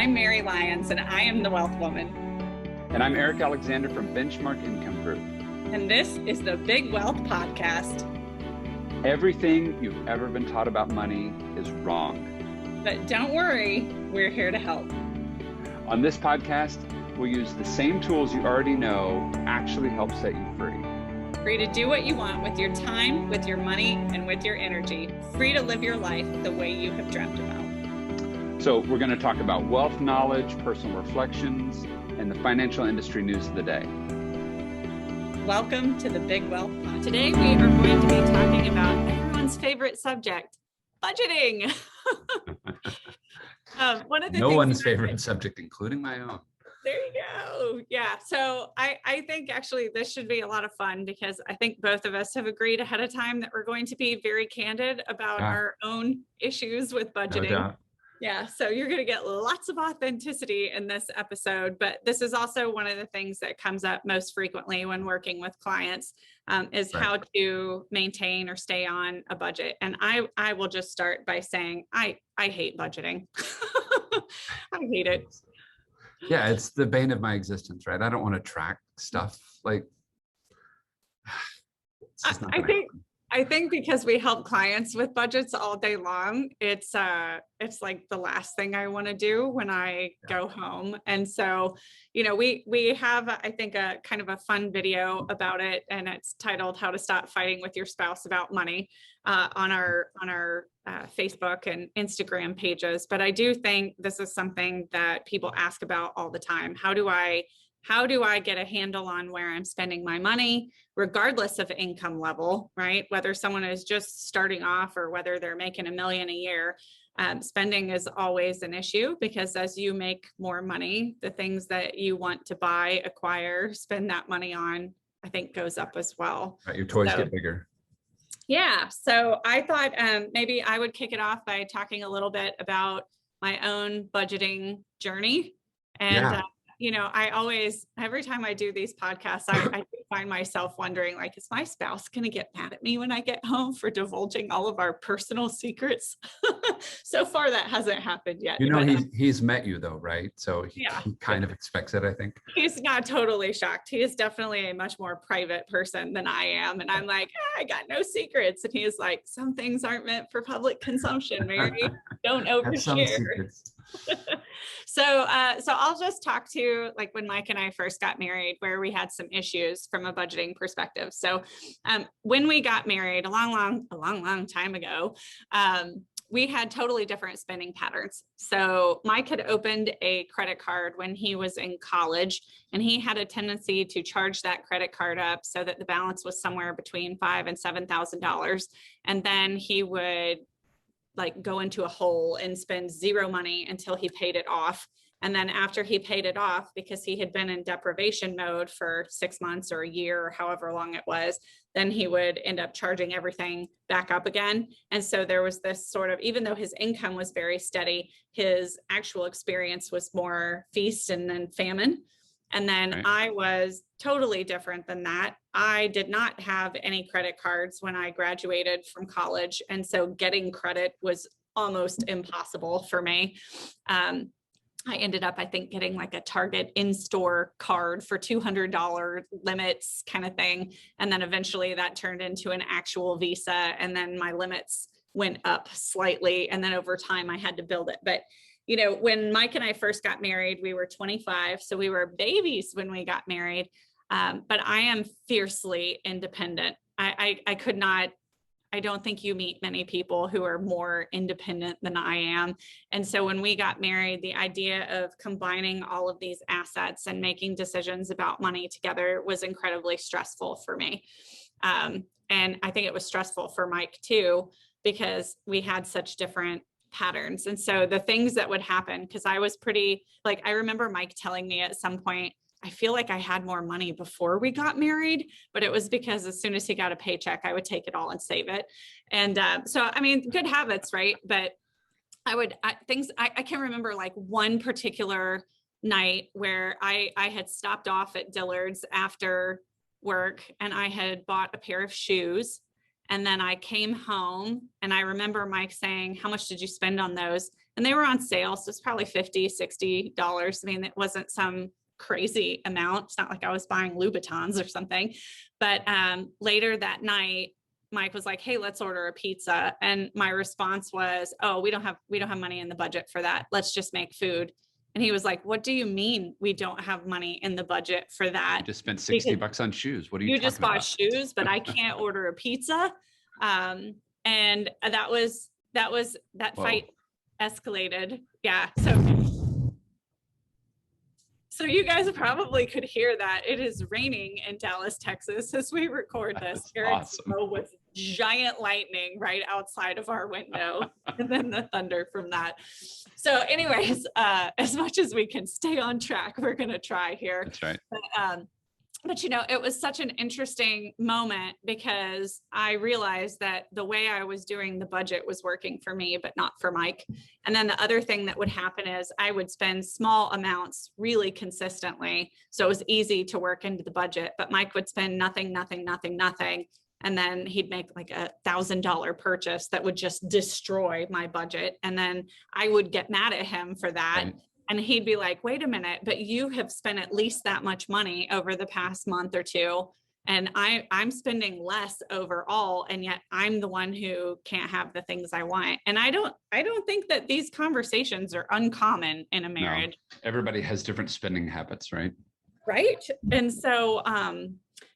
I'm Mary Lyons, and I am the Wealth Woman. And I'm Eric Alexander from Benchmark Income Group. And this is the Big Wealth Podcast. Everything you've ever been taught about money is wrong. But don't worry, we're here to help. On this podcast, we'll use the same tools you already know to actually help set you free. Free to do what you want with your time, with your money, and with your energy. Free to live your life the way you have dreamt about. So we're going to talk about wealth knowledge, personal reflections, and the financial industry news of the day. Welcome to the Big Wealth Pod. Today we are going to be talking about everyone's favorite subject, budgeting. One of the no one's favorite subject, including my own. There you go. Yeah. So I think actually this should be a lot of fun because I think both of us have agreed ahead of time that we're going to be very candid about our own issues with budgeting. No doubt. Yeah. So you're going to get lots of authenticity in this episode, but this is also one of the things that comes up most frequently when working with clients is how to maintain or stay on a budget. And I will just start by saying, I hate budgeting. I hate it. Yeah. It's the bane of my existence, right? I don't want to track stuff like, I think because we help clients with budgets all day long, it's like the last thing I want to do when I go home. And so, you know, we have, I think, a kind of a fun video about it, and it's titled "How to Stop Fighting with Your Spouse About Money" on our Facebook and Instagram pages. But I do think this is something that people ask about all the time. How do I get a handle on where I'm spending my money, regardless of income level, right? Whether someone is just starting off or whether they're making $1 million a year, spending is always an issue because as you make more money, the things that you want to buy, acquire, spend that money on, I think goes up as well. Right, your toys get bigger. Yeah. So I thought maybe I would kick it off by talking a little bit about my own budgeting journey. And you know, I always, every time I do these podcasts, I find myself wondering, like, is my spouse going to get mad at me when I get home for divulging all of our personal secrets? So far, that hasn't happened yet. You know, he's met you though, right? So he kind of expects it, I think. He's not totally shocked. He is definitely a much more private person than I am. And I'm like, I got no secrets. And he's like, some things aren't meant for public consumption, Mary. Don't overshare. So I'll just talk to like when Mike and I first got married, where we had some issues from a budgeting perspective. So when we got married a long time ago, we had totally different spending patterns. So Mike had opened a credit card when he was in college, and he had a tendency to charge that credit card up so that the balance was somewhere between $5,000 and $7,000. And then he would like go into a hole and spend zero money until he paid it off. And then after he paid it off, because he had been in deprivation mode for 6 months or a year or however long it was, then he would end up charging everything back up again. And so there was this sort of, even though his income was very steady, his actual experience was more feast and then famine. And then I was totally different than that. I did not have any credit cards when I graduated from college. And so getting credit was almost impossible for me. I ended up, I think, getting like a Target in-store card for $200 limits kind of thing. And then eventually that turned into an actual Visa. And then my limits went up slightly. And then over time I had to build it. But you know, when Mike and I first got married, we were 25. So we were babies when we got married. But I am fiercely independent. I could not, I don't think you meet many people who are more independent than I am. And so when we got married, the idea of combining all of these assets and making decisions about money together was incredibly stressful for me. And I think it was stressful for Mike too, because we had such different patterns. And so the things that would happen, because I was pretty, like, I remember Mike telling me at some point, I feel like I had more money before we got married, but it was because as soon as he got a paycheck, I would take it all and save it. And so, I mean, good habits, right? But I can remember like one particular night where I had stopped off at Dillard's after work and I had bought a pair of shoes. And then I came home and I remember Mike saying, how much did you spend on those? And and they were on sale. So it's probably $50, $60. I mean, it wasn't some crazy amount. It's not like I was buying Louboutins or something. But later that night, Mike was like, hey, let's order a pizza. And my response was, oh, we don't have money in the budget for that. Let's just make food. And he was like, what do you mean we don't have money in the budget for that? You just spent $60 on shoes. What are you talking about? You just bought shoes, but I can't order a pizza. And that Whoa. fight escalated. Yeah. So you guys probably could hear that. It is raining in Dallas, Texas as we record this. Awesome. With giant lightning right outside of our window and then the thunder from that. So anyways, as much as we can stay on track, we're going to try here. That's right. But, you know, it was such an interesting moment because I realized that the way I was doing the budget was working for me, but not for Mike. And then the other thing that would happen is I would spend small amounts really consistently. So it was easy to work into the budget, but Mike would spend nothing. And then he'd make like $1,000 purchase that would just destroy my budget. And then I would get mad at him for that. Right. And he'd be like, wait a minute, but you have spent at least that much money over the past month or two. And I'm spending less overall. And yet I'm the one who can't have the things I want. And I don't think that these conversations are uncommon in a marriage. No. Everybody has different spending habits, right? Right. And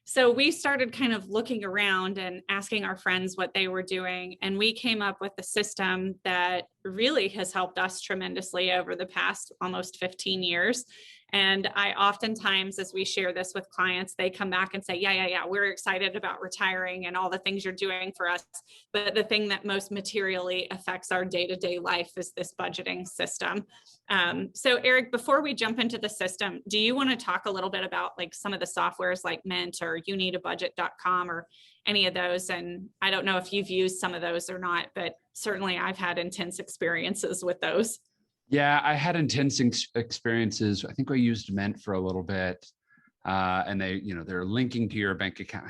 so we started kind of looking around and asking our friends what they were doing. And we came up with a system that really has helped us tremendously over the past almost 15 years. And I oftentimes, as we share this with clients, they come back and say, yeah, we're excited about retiring and all the things you're doing for us. But the thing that most materially affects our day-to-day life is this budgeting system. So Eric, before we jump into the system, do you want to talk a little bit about like some of the softwares like Mint or youneedabudget.com or any of those? And I don't know if you've used some of those or not, but certainly I've had intense experiences with those. Yeah, I had intense experiences. I think I used Mint for a little bit. And they're linking to your bank account.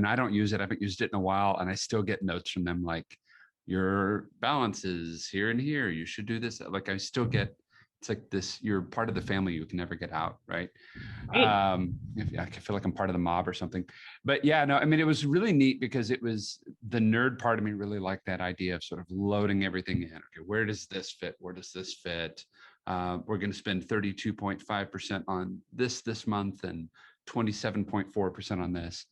I don't use it. I haven't used it in a while. And I still get notes from them like, your balance is here and here. You should do this. Like I still get, it's like this, you're part of the family you can never get out, right? I feel like I'm part of the mob or something. But yeah, no, I mean, it was really neat because it was the nerd part of me really liked that idea of sort of loading everything in. Okay, where does this fit? Where does this fit? We're going to spend 32.5% on this month and 27.4% on this.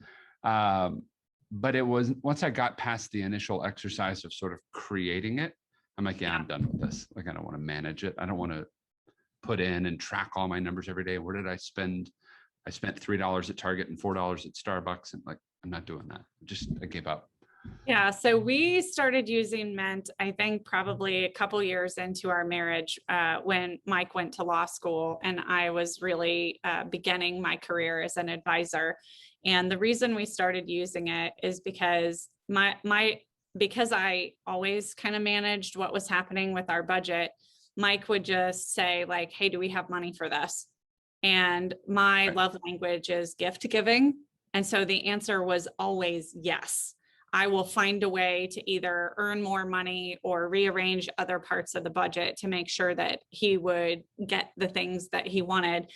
But it was, once I got past the initial exercise of sort of creating it, I'm like, yeah, I'm done with this. Like, I don't want to manage it. I don't want to put in and track all my numbers every day. Where did I spend? I spent $3 at Target and $4 at Starbucks. And like, I'm not doing that. I gave up. Yeah. So we started using Mint, I think probably a couple years into our marriage when Mike went to law school and I was really beginning my career as an advisor. And the reason we started using it is because because I always kind of managed what was happening with our budget, Mike would just say like, hey, do we have money for this? And my love language is gift giving. And so the answer was always yes. I will find a way to either earn more money or rearrange other parts of the budget to make sure that he would get the things that he wanted.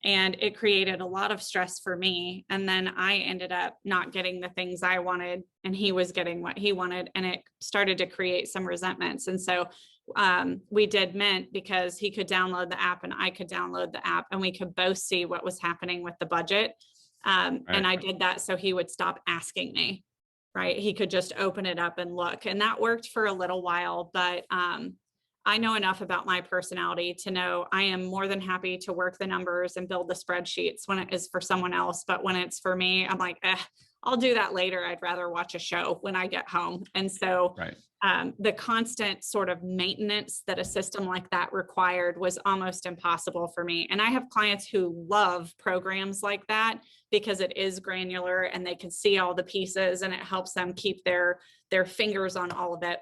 And it created a lot of stress for me. And then I ended up not getting the things I wanted and he was getting what he wanted. And it started to create some resentments. And so we did Mint because he could download the app and I could download the app and we could both see what was happening with the budget. And I did that so he would stop asking me, right? He could just open it up and look. And that worked for a little while, but I know enough about my personality to know I am more than happy to work the numbers and build the spreadsheets when it is for someone else. But when it's for me, I'm like, I'll do that later. I'd rather watch a show when I get home. And so the constant sort of maintenance that a system like that required was almost impossible for me. And I have clients who love programs like that because it is granular and they can see all the pieces and it helps them keep their fingers on all of it.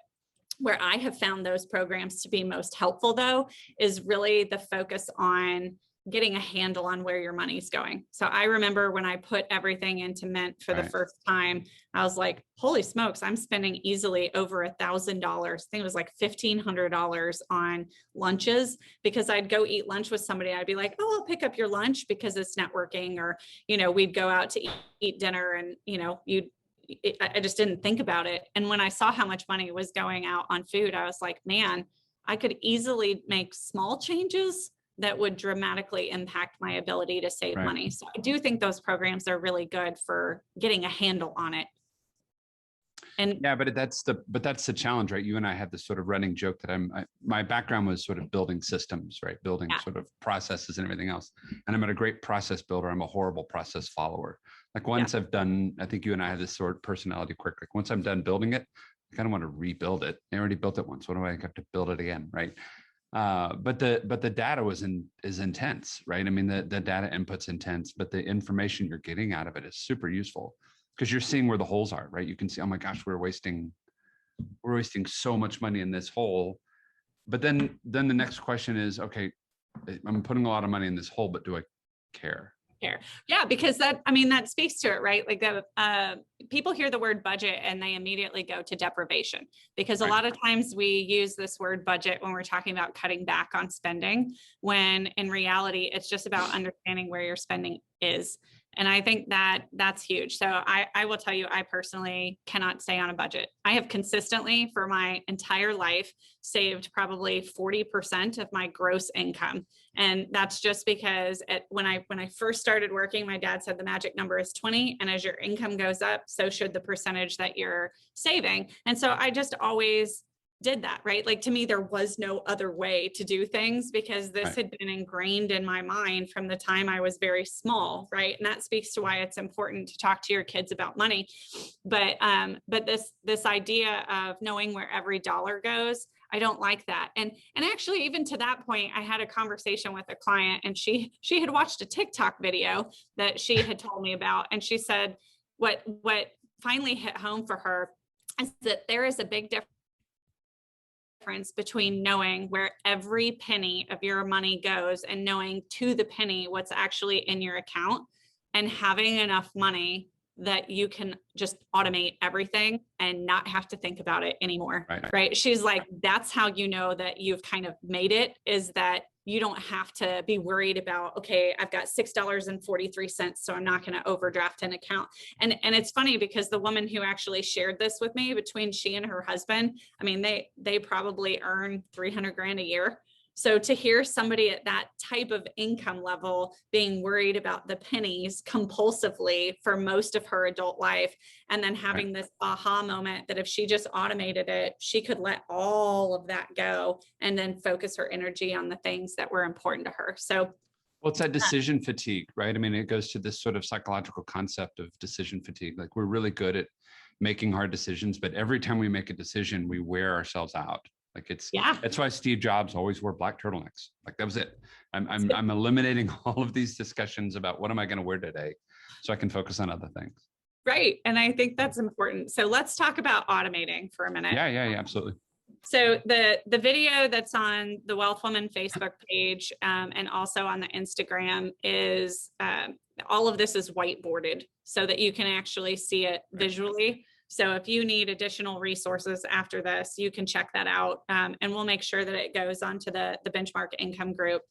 Where I have found those programs to be most helpful, though, is really the focus on getting a handle on where your money's going. So I remember when I put everything into Mint for the first time, I was like, holy smokes, I'm spending easily over $1,000. I think it was like $1,500 on lunches, because I'd go eat lunch with somebody. I'd be like, oh, I'll pick up your lunch because it's networking, or, we'd go out to eat dinner, and, I just didn't think about it. And when I saw how much money was going out on food, I was like, man, I could easily make small changes that would dramatically impact my ability to save money. So I do think those programs are really good for getting a handle on it. And yeah, but that's the challenge, right? You and I had this sort of running joke that my background was sort of building systems, right? Building sort of processes and everything else. And I'm not a great process builder. I'm a horrible process follower. Like once I've done, I think you and I have this sort of personality quirk. Like once I'm done building it, I kind of want to rebuild it. I already built it once. What do I have to build it again, right? But the data is intense, right? I mean, the data input's intense, but the information you're getting out of it is super useful, because you're seeing where the holes are, right? You can see, oh my gosh, we're wasting so much money in this hole. But then the next question is, okay, I'm putting a lot of money in this hole, but do I care? Yeah, because that speaks to it, right? Like people hear the word budget and they immediately go to deprivation, because a lot of times we use this word budget when we're talking about cutting back on spending, when in reality, it's just about understanding where your spending is. And I think that's huge. So I will tell you, I personally cannot stay on a budget. I have consistently for my entire life saved probably 40% of my gross income. And that's just because when I first started working, my dad said the magic number is 20. And as your income goes up, so should the percentage that you're saving. And so I just always did that, right? Like to me, there was no other way to do things, because this had been ingrained in my mind from the time I was very small, right? And that speaks to why it's important to talk to your kids about money. But this idea of knowing where every dollar goes, I don't like that. And actually, even to that point, I had a conversation with a client, and she had watched a TikTok video that she had told me about, and she said what finally hit home for her is that there is a big difference between knowing where every penny of your money goes and knowing to the penny what's actually in your account, and having enough money that you can just automate everything and not have to think about it anymore. Right. She's like, that's how you know that you've kind of made it, is that you don't have to be worried about, okay, I've got $6.43, so I'm not going to overdraft an account. And it's funny because the woman who actually shared this with me, between she and her husband, I mean, they probably earn 300 grand a year. So to hear somebody at that type of income level being worried about the pennies compulsively for most of her adult life, and then having this aha moment that if she just automated it, she could let all of that go and then focus her energy on the things that were important to her. So, well, it's that decision fatigue, right? I mean, it goes to this sort of psychological concept of decision fatigue. Like we're really good at making hard decisions, but every time we make a decision, we wear ourselves out. Like that's why Steve Jobs always wore black turtlenecks. Like that was it. I'm eliminating all of these discussions about what am I going to wear today, so I can focus on other things. Right. And I think that's important. So let's talk about automating for a minute. Yeah, absolutely. So the video that's on the Wealth Woman Facebook page and also on the Instagram is all of this is whiteboarded so that you can actually see it visually. So if you need additional resources after this, you can check that out. And we'll make sure that it goes onto the Benchmark Income Group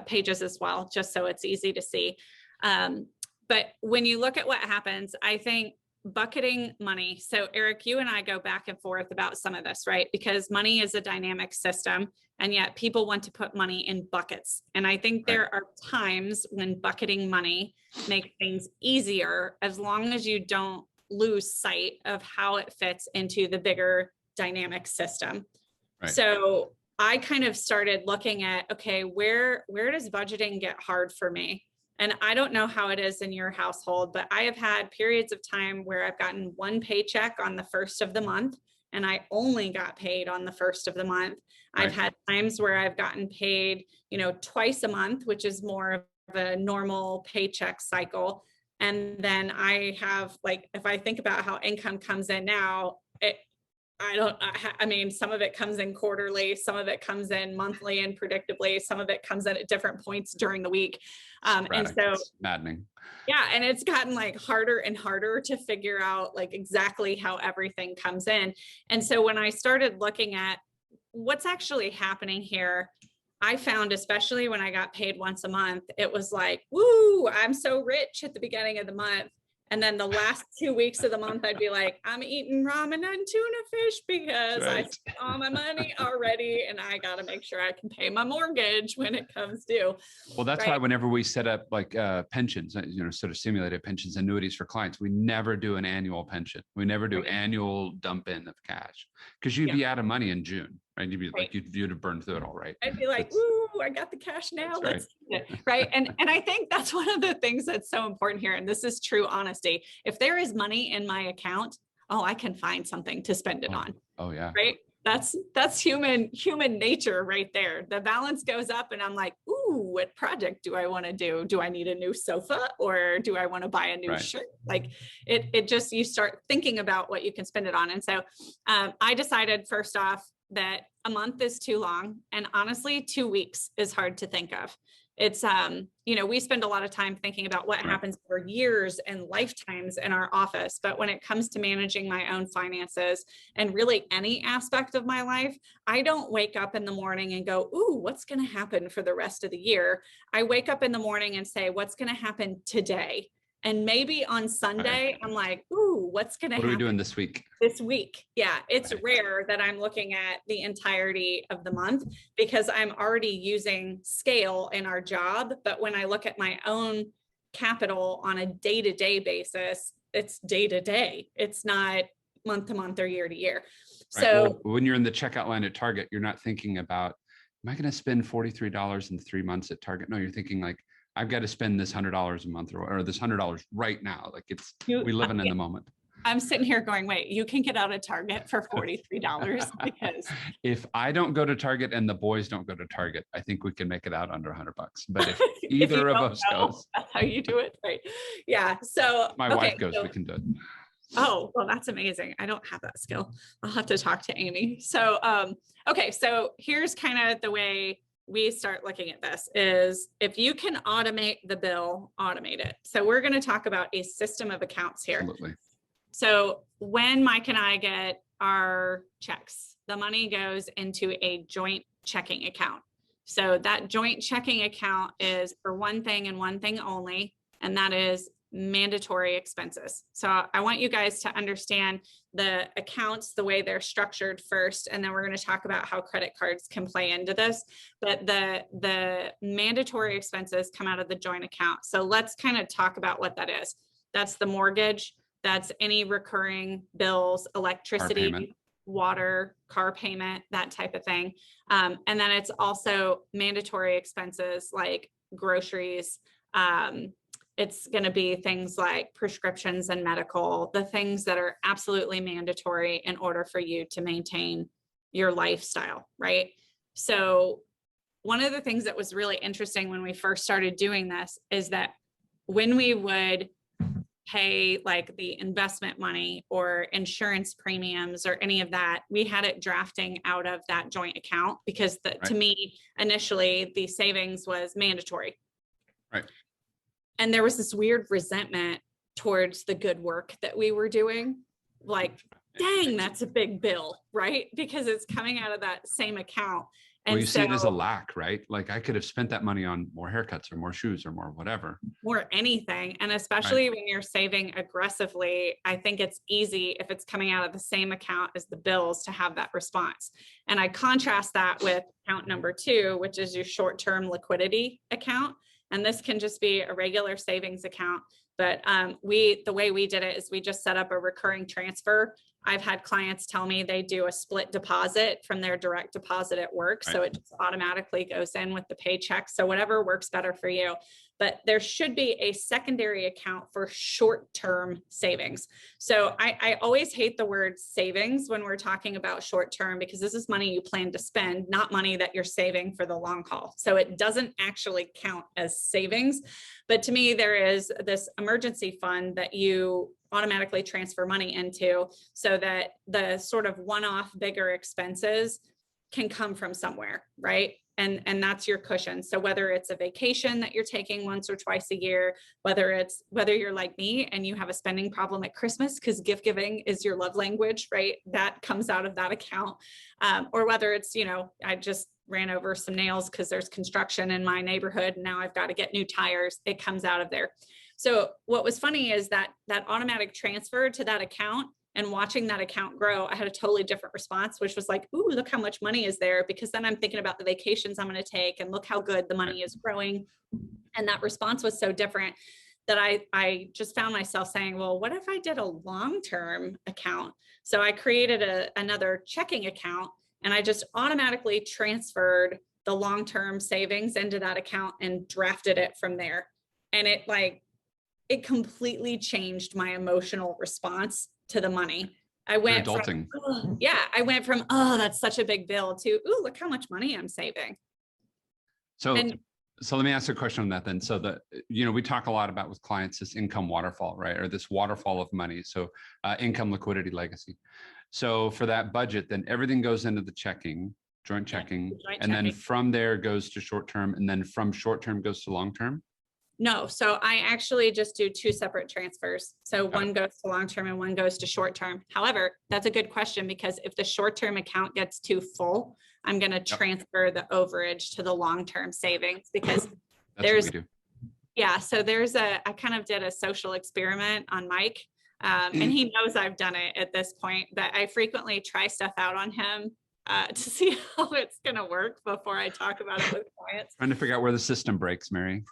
pages as well, just so it's easy to see. But when you look at what happens, I think bucketing money. So Eric, you and I go back and forth about some of this, right? Because money is a dynamic system, and yet people want to put money in buckets. And I think there are times when bucketing money makes things easier, as long as you don't lose sight of how it fits into the bigger dynamic system. So I kind of started looking at, okay, where does budgeting get hard for me? And I don't know how it is in your household, but I have had periods of time where I've gotten one paycheck on the first of the month, and I only got paid on the first of the month. I've had times where I've gotten paid, twice a month, which is more of a normal paycheck cycle. And then I have, like, if I think about how income comes in now, I mean, some of it comes in quarterly, some of it comes in monthly and predictably, some of it comes in at different points during the week. And so it's maddening. Yeah. And it's gotten like harder and harder to figure out like exactly how everything comes in. And so when I started looking at what's actually happening here, I found, especially when I got paid once a month, it was like, woo, I'm so rich at the beginning of the month. And then the last 2 weeks of the month, I'd be like, I'm eating ramen and tuna fish because I spent all my money already. And I got to make sure I can pay my mortgage when it comes due. Well, that's why whenever we set up like pensions, sort of simulated pensions, annuities for clients, we never do an annual pension. We never do annual dump in of cash because you'd be out of money in June. Right. You'd be like, you'd have burned through it all, right? I'd be like, ooh, I got the cash now. Let's do it. Right. And I think that's one of the things that's so important here. And this is true honesty. If there is money in my account, I can find something to spend it on. Oh yeah. Right. That's human nature right there. The balance goes up and I'm like, ooh, what project do I want to do? Do I need a new sofa or do I want to buy a new shirt? Like it just, you start thinking about what you can spend it on. And so I decided first off, that a month is too long. And honestly, 2 weeks is hard to think of. It's, we spend a lot of time thinking about what happens for years and lifetimes in our office. But when it comes to managing my own finances and really any aspect of my life, I don't wake up in the morning and go, ooh, what's going to happen for the rest of the year? I wake up in the morning and say, what's going to happen today? And maybe on Sunday, I'm like, ooh, what's going to happen? What are we doing this week? This week. Yeah. It's rare that I'm looking at the entirety of the month because I'm already using scale in our job. But when I look at my own capital on a day-to-day basis, it's day-to-day. It's not month to month or year to year. So when you're in the checkout line at Target, you're not thinking about, am I going to spend $43 in 3 months at Target? No, you're thinking like, I've got to spend this $100 a month or this $100 right now. Like we living in the moment. I'm sitting here going, wait, you can get out of Target for $43 because if I don't go to Target and the boys don't go to Target, I think we can make it out under $100. But if either of us goes, that's how you do it. Right. Yeah. So my wife goes, we can do it. Oh, well, that's amazing. I don't have that skill. I'll have to talk to Amy. So, okay. So here's kind of the way we start looking at this is if you can automate the bill, automate it. So we're going to talk about a system of accounts here. Absolutely. So when Mike and I get our checks, the money goes into a joint checking account. So that joint checking account is for one thing and one thing only, and that is mandatory expenses. So I want you guys to understand the accounts, the way they're structured first, and then we're going to talk about how credit cards can play into this. But the mandatory expenses come out of the joint account. So let's kind of talk about what that is. That's the mortgage. That's any recurring bills, electricity, water, car payment, that type of thing. And then it's also mandatory expenses like groceries. It's going to be things like prescriptions and medical, the things that are absolutely mandatory in order for you to maintain your lifestyle, right? So one of the things that was really interesting when we first started doing this is that when we would pay like the investment money or insurance premiums or any of that, we had it drafting out of that joint account because to me, initially, the savings was mandatory. Right. And there was this weird resentment towards the good work that we were doing. Like, dang, that's a big bill, right? Because it's coming out of that same account. And well, you see it as a lack, right? Like I could have spent that money on more haircuts or more shoes or more whatever. Or anything. And especially when you're saving aggressively, I think it's easy if it's coming out of the same account as the bills to have that response. And I contrast that with account number 2, which is your short-term liquidity account. And this can just be a regular savings account. But the way we did it is we just set up a recurring transfer. I've had clients tell me they do a split deposit from their direct deposit at work. So it just automatically goes in with the paycheck. So whatever works better for you. But there should be a secondary account for short-term savings. So I always hate the word savings when we're talking about short-term because this is money you plan to spend, not money that you're saving for the long haul. So it doesn't actually count as savings. But to me, there is this emergency fund that you automatically transfer money into, so that the sort of one-off bigger expenses can come from somewhere, right? And that's your cushion. So whether it's a vacation that you're taking once or twice a year, whether you're like me and you have a spending problem at Christmas because gift giving is your love language, right? That comes out of that account. Or whether it's, I just ran over some nails because there's construction in my neighborhood and now I've got to get new tires. It comes out of there. So what was funny is that automatic transfer to that account, and watching that account grow, I had a totally different response, which was like, ooh, look how much money is there. Because then I'm thinking about the vacations I'm going to take and look how good the money is growing. And that response was so different that I just found myself saying, well, what if I did a long-term account? So I created another checking account, and I just automatically transferred the long-term savings into that account and drafted it from there. And it completely changed my emotional response to the money. I went adulting. I went from, oh, that's such a big bill, to, ooh, look how much money I'm saving. So let me ask a question on that then. So we talk a lot about with clients this income waterfall, right? Or this waterfall of money. So income, liquidity, legacy. So for that budget, then everything goes into the joint checking, then from there goes to short-term, and then from short-term goes to long-term. No, so I actually just do two separate transfers. So one goes to long-term and one goes to short-term. However, that's a good question, because if the short-term account gets too full, I'm going to transfer the overage to the long-term savings, because there's, so I kind of did a social experiment on Mike, and he knows I've done it at this point, but I frequently try stuff out on him to see how it's going to work before I talk about it with clients. Trying to figure out where the system breaks, Mary.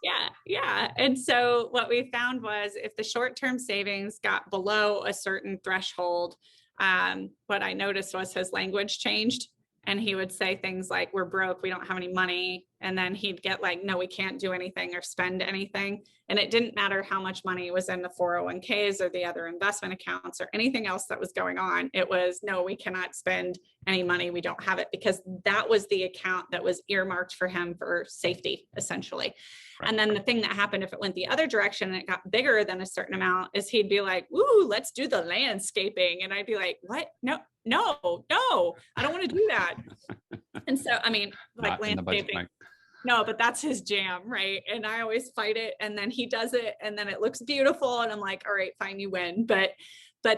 Yeah. And so what we found was, if the short-term savings got below a certain threshold, what I noticed was his language changed. And he would say things like, we're broke, we don't have any money. And then he'd get like, no, we can't do anything or spend anything. And it didn't matter how much money was in the 401ks or the other investment accounts or anything else that was going on. It was, no, we cannot spend any money. We don't have it, because that was the account that was earmarked for him for safety, essentially. Right. And then the thing that happened, if it went the other direction and it got bigger than a certain amount, is he'd be like, woo, let's do the landscaping. And I'd be like, what? No, I don't want to do that. And so, I mean, like landscaping, no, but that's his jam, right? And I always fight it, and then he does it, and then it looks beautiful, and I'm like, all right, fine, you win. But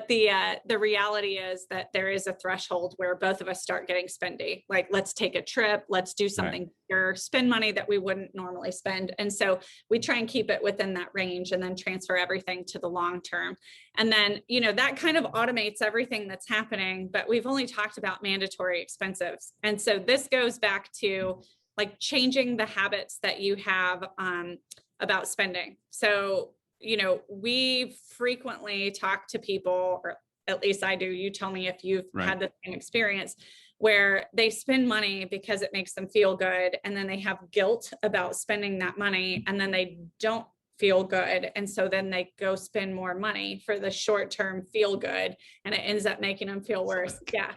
the reality is that there is a threshold where both of us start getting spendy. Like, let's take a trip, let's do something bigger, spend money that we wouldn't normally spend. And so we try and keep it within that range, and then transfer everything to the long term. And then, that kind of automates everything that's happening, but we've only talked about mandatory expenses. And so this goes back to like changing the habits that you have about spending. So, we frequently talk to people, or at least I do. You tell me if you've had the same experience, where they spend money because it makes them feel good. And then they have guilt about spending that money, and then they don't feel good. And so then they go spend more money for the short-term feel good, and it ends up making them feel worse. Yeah.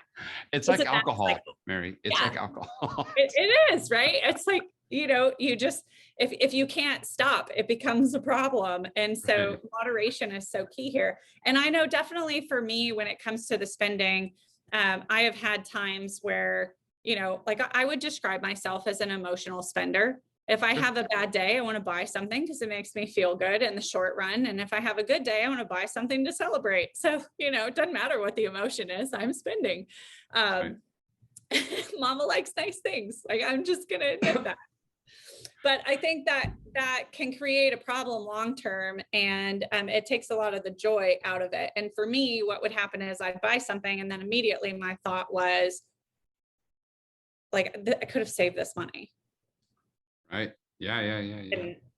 It's like alcohol, Mary. It's like alcohol. It is, right? It's like, you just, if you can't stop, it becomes a problem. And so moderation is so key here. And I know definitely for me, when it comes to the spending, I have had times where, like I would describe myself as an emotional spender. If I have a bad day, I want to buy something because it makes me feel good in the short run. And if I have a good day, I want to buy something to celebrate. So, it doesn't matter what the emotion is, I'm spending. Mama likes nice things. Like, I'm just going to admit that. But I think that can create a problem long-term, and it takes a lot of the joy out of it. And for me, what would happen is I'd buy something, and then immediately my thought was like, I could have saved this money. Right. Yeah.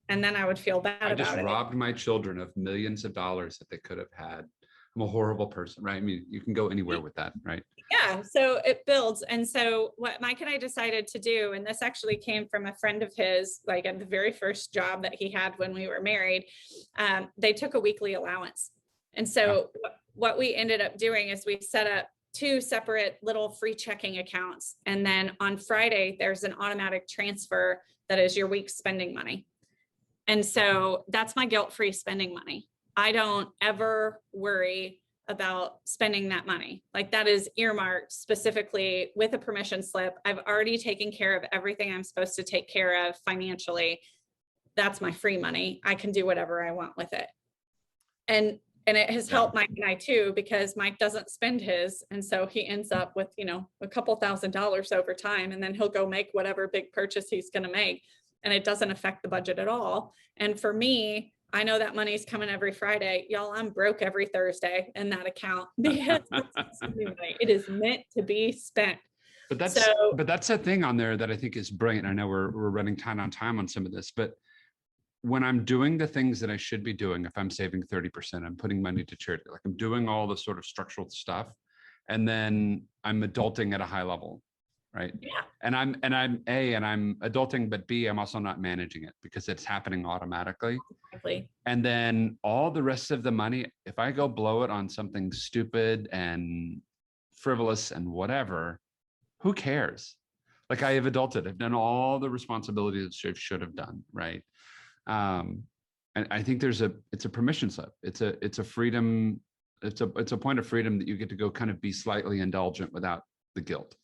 And then I would feel bad about it. I just robbed my children of millions of dollars that they could have had. I'm a horrible person, right? I mean, you can go anywhere with that, right? Yeah. So it builds. And so what Mike and I decided to do, and this actually came from a friend of his, like at the very first job that he had when we were married, they took a weekly allowance. And so what we ended up doing is we set up two separate little free checking accounts. And then on Friday, there's an automatic transfer that is your week's spending money. And so that's my guilt-free spending money. I don't ever worry about spending that money. Like that is earmarked specifically with a permission slip. I've already taken care of everything I'm supposed to take care of financially. That's my free money. I can do whatever I want with it. And it has helped Mike and I too, because Mike doesn't spend his. And so he ends up with, a couple $1,000s over time, and then he'll go make whatever big purchase he's going to make. And it doesn't affect the budget at all. And for me, I know that money's coming every Friday. Y'all, I'm broke every Thursday in that account because it is meant to be spent. But that's a thing on there that I think is brilliant. I know we're running time on some of this, but when I'm doing the things that I should be doing, if I'm saving 30%, I'm putting money to charity, like I'm doing all the sort of structural stuff, and then I'm adulting at a high level, right? Yeah. And I'm adulting, but B, I'm also not managing it because it's happening automatically. Exactly. And then all the rest of the money, if I go blow it on something stupid and frivolous and whatever, who cares? Like I have adulted, I've done all the responsibilities I should have done, right? And I think it's a permission slip. It's a freedom. It's a point of freedom that you get to go kind of be slightly indulgent without the guilt.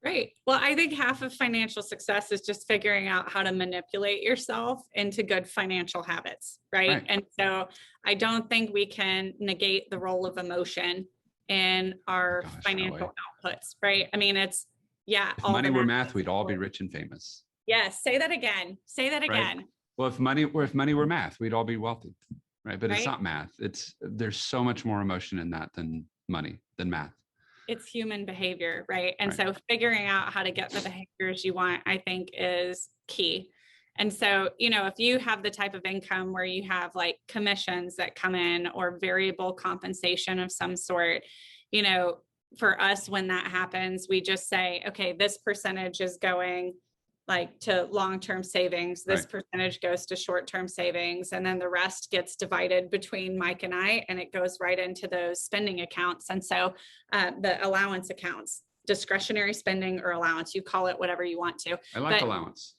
Right. Well, I think half of financial success is just figuring out how to manipulate yourself into good financial habits. Right. And so I don't think we can negate the role of emotion in our financial outputs. Right. I mean, it's, if money were math, we'd all be rich and famous. Yes. Say that again. Say that again. Right? Well, if money were math, we'd all be wealthy, right? But It's not math. There's so much more emotion in that than money, than math. It's human behavior, right? And so figuring out how to get the behaviors you want, I think, is key. And so, if you have the type of income where you have like commissions that come in or variable compensation of some sort, for us, when that happens, we just say, okay, this percentage is going like to long-term savings. This percentage goes to short-term savings. And then the rest gets divided between Mike and I, and it goes right into those spending accounts. And so the allowance accounts, discretionary spending or allowance, you call it whatever you want to. I like allowance.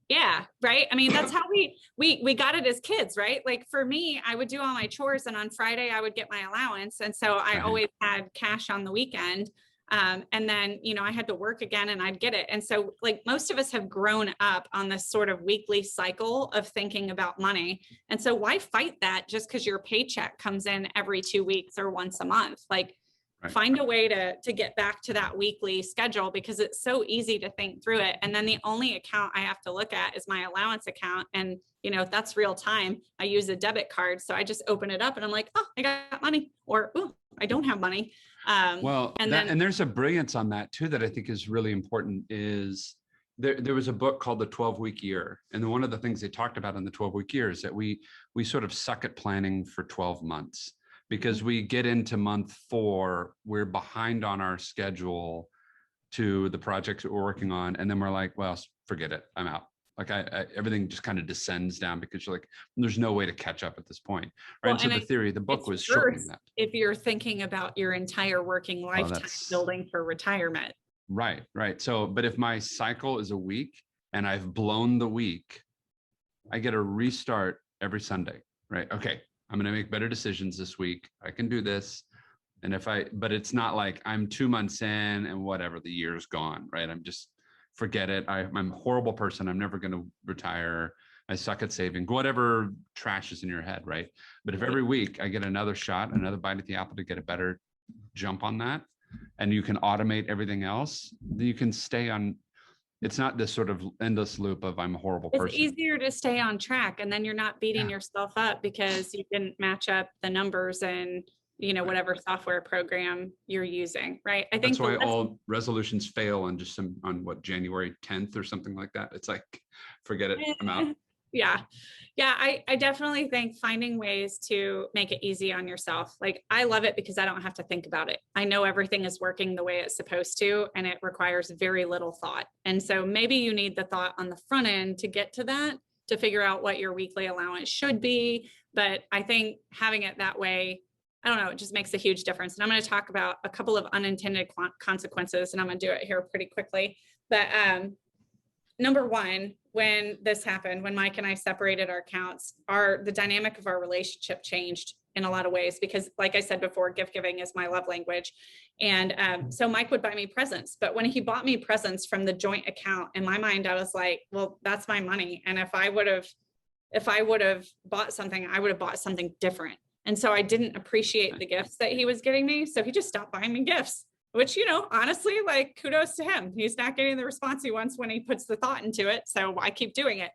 Yeah. Right. I mean, that's how we got it as kids, right? Like for me, I would do all my chores and on Friday I would get my allowance. And so I always had cash on the weekend. And then, I had to work again and I'd get it. And so like most of us have grown up on this sort of weekly cycle of thinking about money. And so why fight that just because your paycheck comes in every 2 weeks or once a month? Like find a way to get back to that weekly schedule, because it's so easy to think through it. And then the only account I have to look at is my allowance account. And, if that's real time, I use a debit card. So I just open it up and I'm like, oh, I got money, or, oh, I don't have money. And there's a brilliance on that too, that I think is really important. Is there was a book called The 12-Week Year. And one of the things they talked about in the 12-week year is that we sort of suck at planning for 12 months because we get into month 4, we're behind on our schedule to the projects that we're working on. And then we're like, well, forget it, I'm out. Like everything just kind of descends down because you're like, there's no way to catch up at this point. Right. Well, and so the theory, the book was shortening that. If you're thinking about your entire working lifetime building for retirement. Right. So, but if my cycle is a week and I've blown the week, I get a restart every Sunday, right? Okay. I'm going to make better decisions this week. I can do this. And but it's not like I'm 2 months in and whatever, the year's gone, right? I'm just, forget it. I'm a horrible person. I'm never going to retire. I suck at saving, whatever trash is in your head, right? But if every week I get another shot, another bite at the apple to get a better jump on that, and you can automate everything else, then you can stay on. It's not this sort of endless loop of I'm a horrible person. It's easier to stay on track, and then you're not beating yourself up because you didn't match up the numbers and whatever software program you're using, right? I think that's why all resolutions fail on January 10th or something like that. It's like, forget it, I'm out. Yeah. I definitely think finding ways to make it easy on yourself. Like I love it because I don't have to think about it. I know everything is working the way it's supposed to, and it requires very little thought. And so maybe you need the thought on the front end to get to that, to figure out what your weekly allowance should be. But I think having it that way, I don't know, it just makes a huge difference. And I'm going to talk about a couple of unintended consequences, and I'm going to do it here pretty quickly. But number one, when this happened, when Mike and I separated our accounts, the dynamic of our relationship changed in a lot of ways, because like I said before, gift giving is my love language. And so Mike would buy me presents, but when he bought me presents from the joint account, in my mind, I was like, well, that's my money. And if I would have bought something, I would have bought something different. And so I didn't appreciate the gifts that he was giving me. So he just stopped buying me gifts, which, you know, honestly, like, kudos to him. He's not getting the response he wants when he puts the thought into it. So why keep doing it?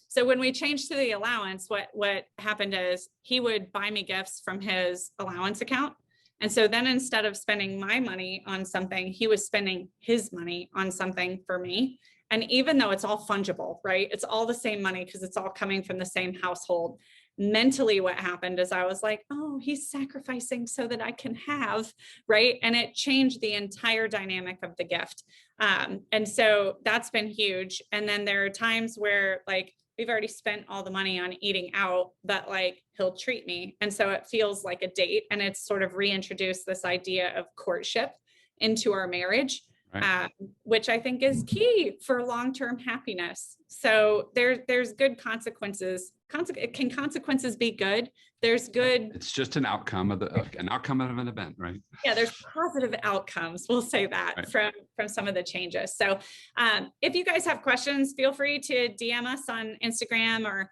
So when we changed to the allowance, what happened is he would buy me gifts from his allowance account. And so then instead of spending my money on something, he was spending his money on something for me. And even though it's all fungible, right? It's all the same money because it's all coming from the same household. Mentally, what happened is I was like, oh, he's sacrificing so that I can have, right? And it changed the entire dynamic of the gift. And so that's been huge. And then there are times where, like, we've already spent all the money on eating out, but like, he'll treat me. And so it feels like a date, and it's sort of reintroduced this idea of courtship into our marriage. Right. Which I think is key for long-term happiness. So there's good consequences. Can consequences be good? There's good. It's just an outcome of an event, right? Yeah, there's positive outcomes. We'll say that, right, from some of the changes. So if you guys have questions, feel free to DM us on Instagram or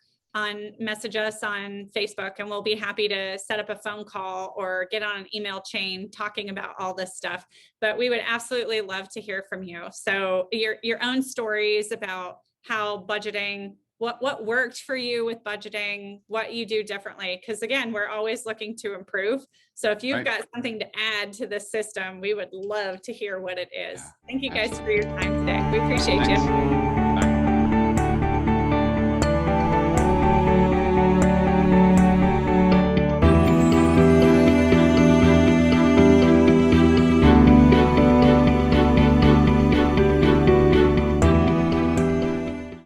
message us on Facebook, and we'll be happy to set up a phone call or get on an email chain talking about all this stuff. But we would absolutely love to hear from you. So your own stories about how budgeting, what worked for you with budgeting, what you do differently. Because again, we're always looking to improve. So if you've got something to add to the system, we would love to hear what it is. Thank you guys for your time today. We appreciate you.